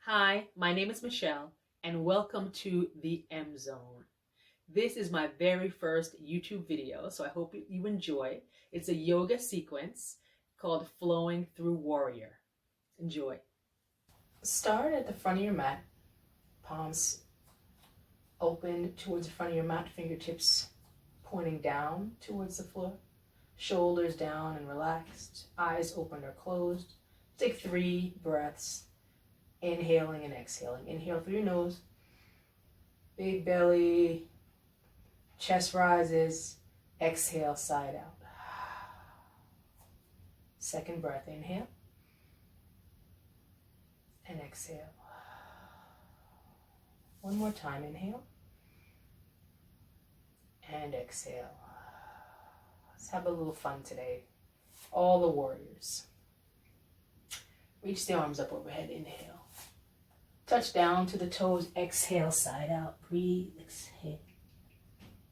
Hi, my name is Michelle, and welcome to the M Zone. This is my very first YouTube video, so I hope you enjoy. It's a yoga sequence called Flowing Through Warrior. Enjoy. Start at the front of your mat, palms open towards the front of your mat, fingertips pointing down towards the floor, shoulders down and relaxed, eyes open or closed. Take 3 breaths. Inhaling and exhaling. Inhale through your nose. Big belly. Chest rises. Exhale, side out. Second breath. Inhale. And exhale. One more time. Inhale. And exhale. Let's have a little fun today. All the warriors. Reach the arms up overhead. Inhale. Touch down to the toes. Exhale, side out. Breathe, exhale.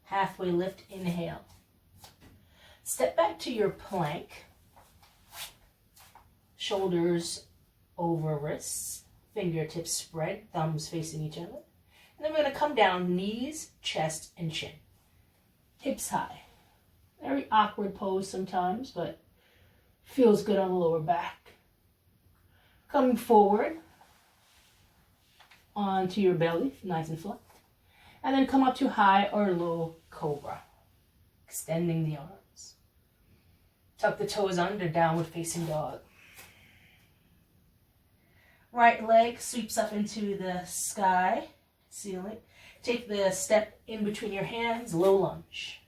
Halfway lift, inhale. Step back to your plank. Shoulders over wrists. Fingertips spread, thumbs facing each other. And then we're going to come down, knees, chest, and chin. Hips high. Very awkward pose sometimes, but feels good on the lower back. Coming forward onto your belly, nice and flat. And then come up to high or low cobra, extending the arms. Tuck the toes under, downward facing dog. Right leg sweeps up into the sky, ceiling. Take the step in between your hands, low lunge.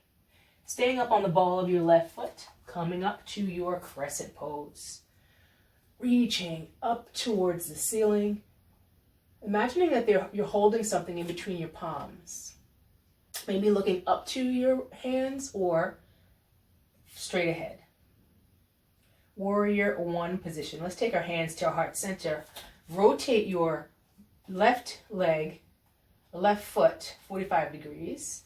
Staying up on the ball of your left foot, coming up to your crescent pose. Reaching up towards the ceiling. Imagining that you're holding something in between your palms. Maybe looking up to your hands or straight ahead. Warrior 1 position. Let's take our hands to our heart center. Rotate your left leg, left foot 45 degrees.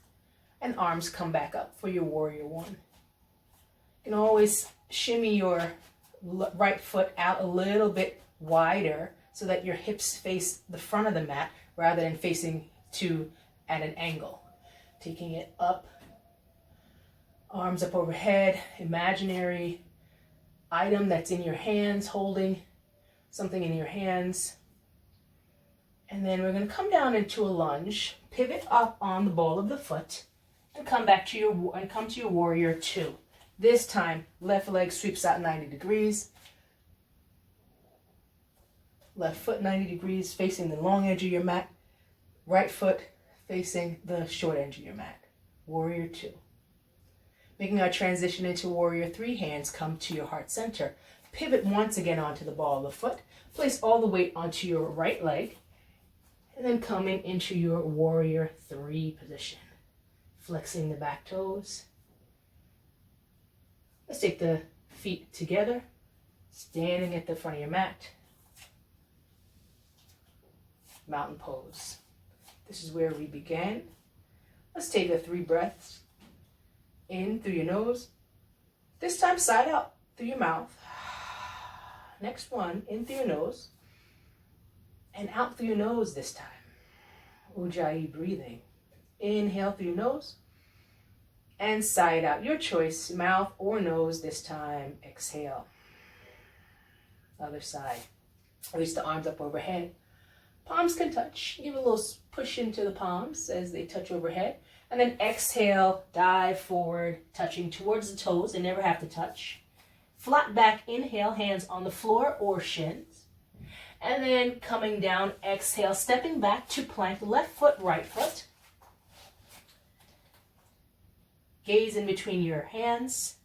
And arms come back up for your warrior 1. You can always shimmy your right foot out a little bit wider so that your hips face the front of the mat rather than facing at an angle. Taking it up, arms up overhead, imaginary item that's in your hands, holding something in your hands. And then we're going to come down into a lunge, pivot up on the ball of the foot, and come to your warrior 2. This time, left leg sweeps out 90 degrees. Left foot 90 degrees facing the long edge of your mat. Right foot facing the short edge of your mat. Warrior 2. Making our transition into warrior 3, hands come to your heart center. Pivot once again onto the ball of the foot. Place all the weight onto your right leg. And then coming into your warrior 3 position. Flexing the back toes. Let's take the feet together. Standing at the front of your mat. Mountain pose. This is where we began. Let's take the 3 breaths. In through your nose. This time side out through your mouth. Next one, in through your nose. And out through your nose this time. Ujjayi breathing. Inhale through your nose. And side out. Your choice, mouth or nose this time. Exhale. Other side. Reach the arms up overhead. Palms can touch. Give a little push into the palms as they touch overhead. And then exhale, dive forward, touching towards the toes. They never have to touch. Flat back, inhale, hands on the floor or shins. And then coming down, exhale, stepping back to plank, left foot, right foot. Gaze in between your hands.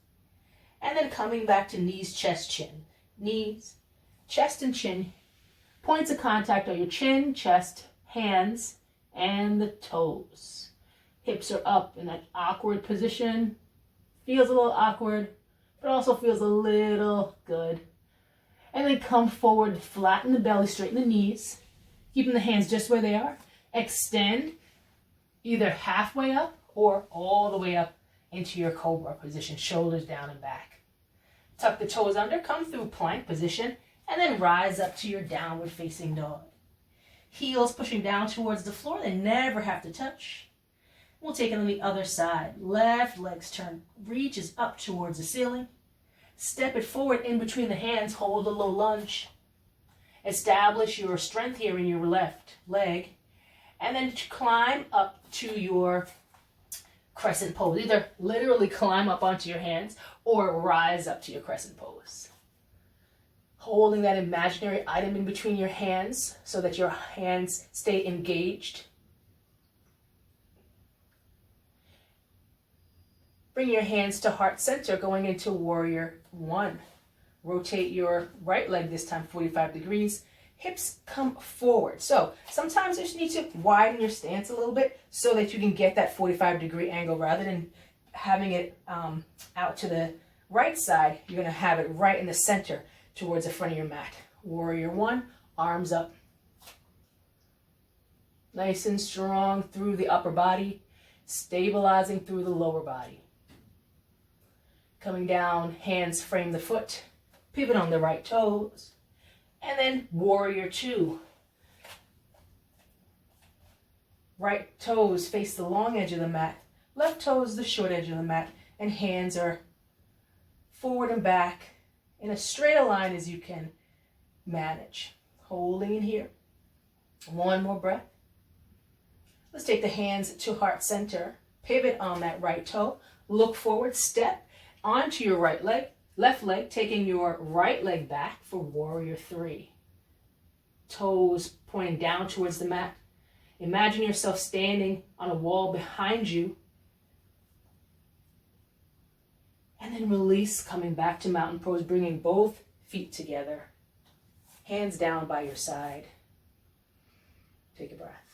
And then coming back to knees, chest, chin. Knees, chest, and chin. Points of contact are your chin, chest, hands, and the toes. Hips are up in that awkward position. Feels a little awkward, but also feels a little good. And then come forward, flatten the belly, straighten the knees. Keeping the hands just where they are. Extend either halfway up or all the way up into your cobra position, shoulders down and back. Tuck the toes under, come through plank position, and then rise up to your downward facing dog. Heels pushing down towards the floor. They never have to touch. We'll take it on the other side. Left leg's turn, reaches up towards the ceiling. Step it forward in between the hands. Hold a low lunge. Establish your strength here in your left leg. And then climb up to your crescent pose. Either literally climb up onto your hands or rise up to your crescent pose. Holding that imaginary item in between your hands so that your hands stay engaged. Bring your hands to heart center, going into warrior one. Rotate your right leg this time 45 degrees. Hips come forward. So sometimes you just need to widen your stance a little bit so that you can get that 45-degree angle. Rather than having it out to the right side, you're going to have it right in the center towards the front of your mat. Warrior one, arms up. Nice and strong through the upper body, stabilizing through the lower body. Coming down, hands frame the foot, pivot on the right toes. And then warrior two. Right toes face the long edge of the mat. Left toes the short edge of the mat. And hands are forward and back in as straight a line as you can manage. Holding in here. One more breath. Let's take the hands to heart center. Pivot on that right toe. Look forward, step onto your right leg. Left leg, taking your right leg back for warrior three. Toes pointing down towards the mat. Imagine yourself standing on a wall behind you. And then release, coming back to mountain pose, bringing both feet together. Hands down by your side. Take a breath.